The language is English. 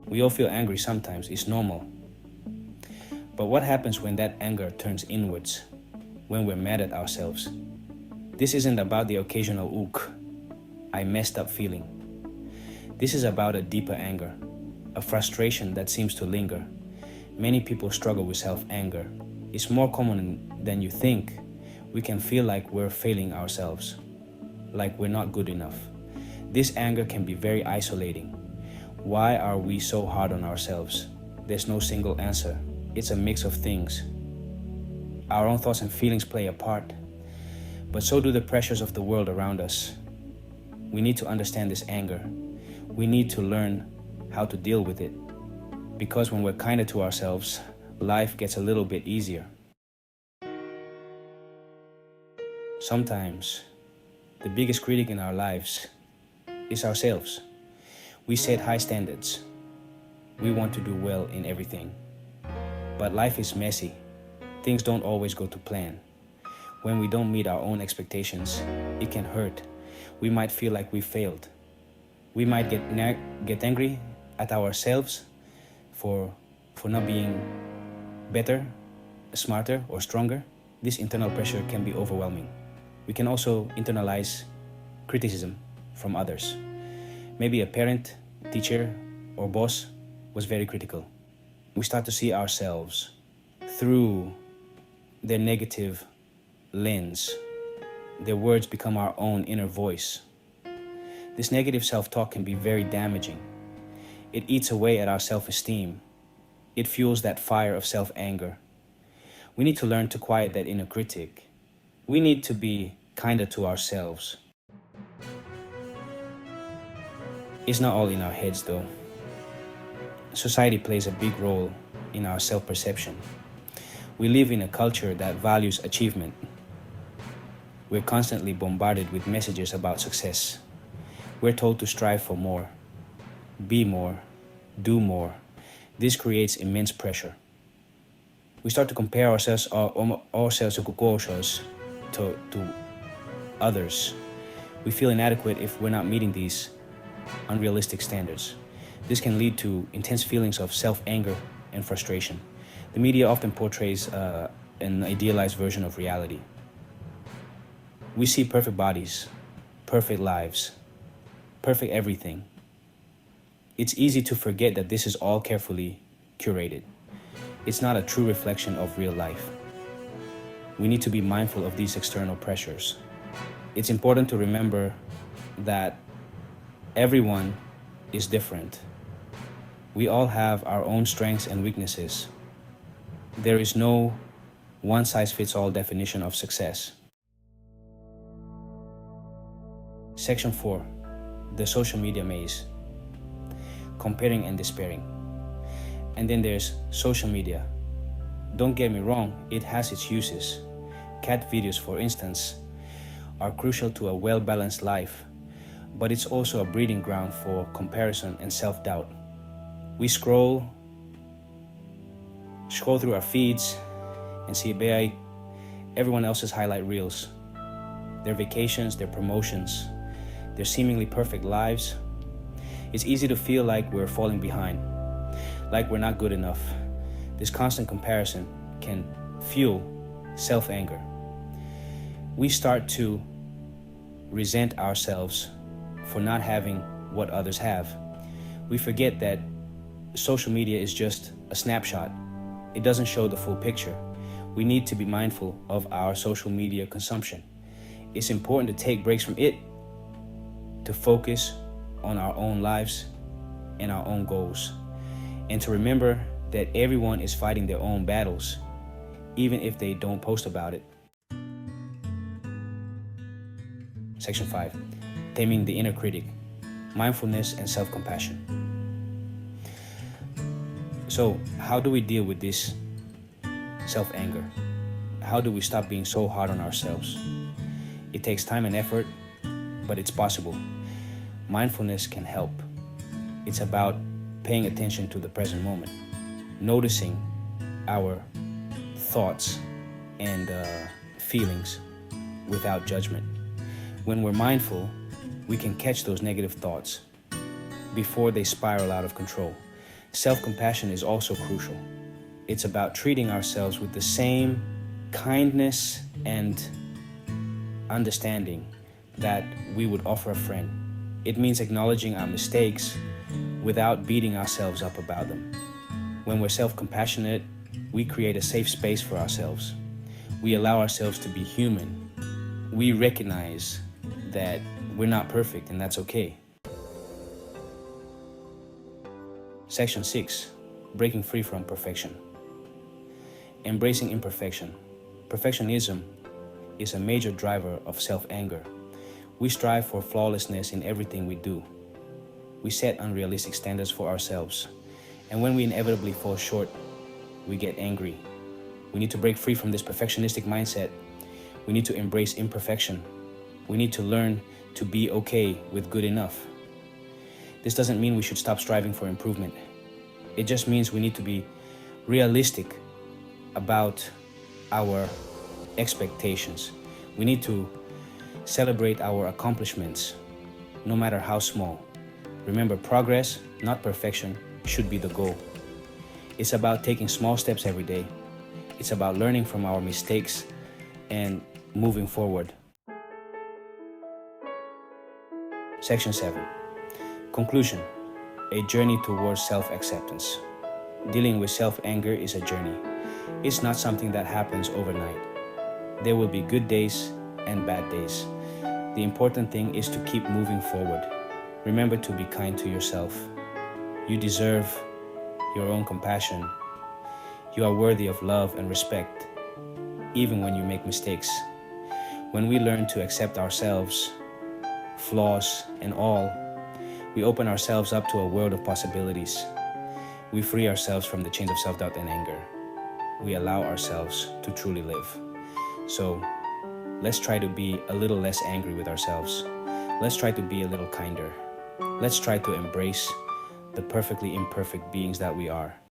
We all feel angry sometimes, it's normal. But what happens when that anger turns inwards, when we're mad at ourselves? This isn't about the occasional ook, I messed up feeling. This is about a deeper anger, a frustration that seems to linger. Many people struggle with self-anger. It's more common than you think. We can feel like we're failing ourselves, like we're not good enough. This anger can be very isolating. Why are we so hard on ourselves? There's no single answer. It's a mix of things. Our own thoughts and feelings play a part, but so do the pressures of the world around us. We need to understand this anger. We need to learn how to deal with it. Because when we're kinder to ourselves, life gets a little bit easier. Sometimes, the biggest critic in our lives is ourselves. We set high standards. We want to do well in everything. But life is messy. Things don't always go to plan. When we don't meet our own expectations, it can hurt. We might feel like we failed. We might get angry at ourselves for not being better, smarter, or stronger. This internal pressure can be overwhelming. We can also internalize criticism from others. Maybe a parent, teacher, or boss was very critical. We start to see ourselves through their negative lens. Their words become our own inner voice. This negative self-talk can be very damaging. It eats away at our self-esteem. It fuels that fire of self-anger. We need to learn to quiet that inner critic. We need to be kinder to ourselves. It's not all in our heads though. Society plays a big role in our self-perception. We live in a culture that values achievement. We're constantly bombarded with messages about success. We're told to strive for more, be more, do more. This creates immense pressure. We start to compare ourselves to others. We feel inadequate if we're not meeting these unrealistic standards. This can lead to intense feelings of self-anger and frustration. The media often portrays an idealized version of reality. We see perfect bodies, perfect lives, perfect everything. It's easy to forget that this is all carefully curated. It's not a true reflection of real life. We need to be mindful of these external pressures. It's important to remember that everyone is different. We all have our own strengths and weaknesses. There is no one-size-fits-all definition of success. Section 4. The social media maze. Comparing and despairing. And then there's social media. Don't get me wrong, it has its uses. Cat videos, for instance, are crucial to a well-balanced life, but it's also a breeding ground for comparison and self-doubt. We scroll through our feeds and see everyone else's highlight reels, their vacations, their promotions, their seemingly perfect lives. It's easy to feel like we're falling behind, like we're not good enough. This constant comparison can fuel self-anger. We start to resent ourselves for not having what others have. We forget that social media is just a snapshot. It doesn't show the full picture. We need to be mindful of our social media consumption. It's important to take breaks from it, to focus on our own lives and our own goals, and to remember that everyone is fighting their own battles, even if they don't post about it. Section 5. Taming the inner critic. Mindfulness and self-compassion. So, how do we deal with this self-anger? How do we stop being so hard on ourselves? It takes time and effort, but it's possible. Mindfulness can help. It's about paying attention to the present moment, noticing our thoughts and feelings without judgment. When we're mindful, we can catch those negative thoughts before they spiral out of control. Self-compassion is also crucial. It's about treating ourselves with the same kindness and understanding that we would offer a friend. It means acknowledging our mistakes without beating ourselves up about them. When we're self-compassionate, we create a safe space for ourselves. We allow ourselves to be human. We recognize that we're not perfect, and that's okay. Section 6, breaking free from perfection. Embracing imperfection. Perfectionism is a major driver of self-anger. We strive for flawlessness in everything we do. We set unrealistic standards for ourselves. And when we inevitably fall short, we get angry. We need to break free from this perfectionistic mindset. We need to embrace imperfection. We need to learn to be okay with good enough. This doesn't mean we should stop striving for improvement. It just means we need to be realistic about our expectations. We need to celebrate our accomplishments, no matter how small. Remember, progress, not perfection, should be the goal. It's about taking small steps every day. It's about learning from our mistakes and moving forward. Section 7. Conclusion. A journey towards self-acceptance. Dealing with self-anger is a journey. It's not something that happens overnight. There will be good days and bad days. The important thing is to keep moving forward. Remember to be kind to yourself. You deserve your own compassion. You are worthy of love and respect, even when you make mistakes. When we learn to accept ourselves, flaws and all, we open ourselves up to a world of possibilities. We free ourselves from the chains of self-doubt and anger. We allow ourselves to truly live. So let's try to be a little less angry with ourselves. Let's try to be a little kinder. Let's try to embrace the perfectly imperfect beings that we are.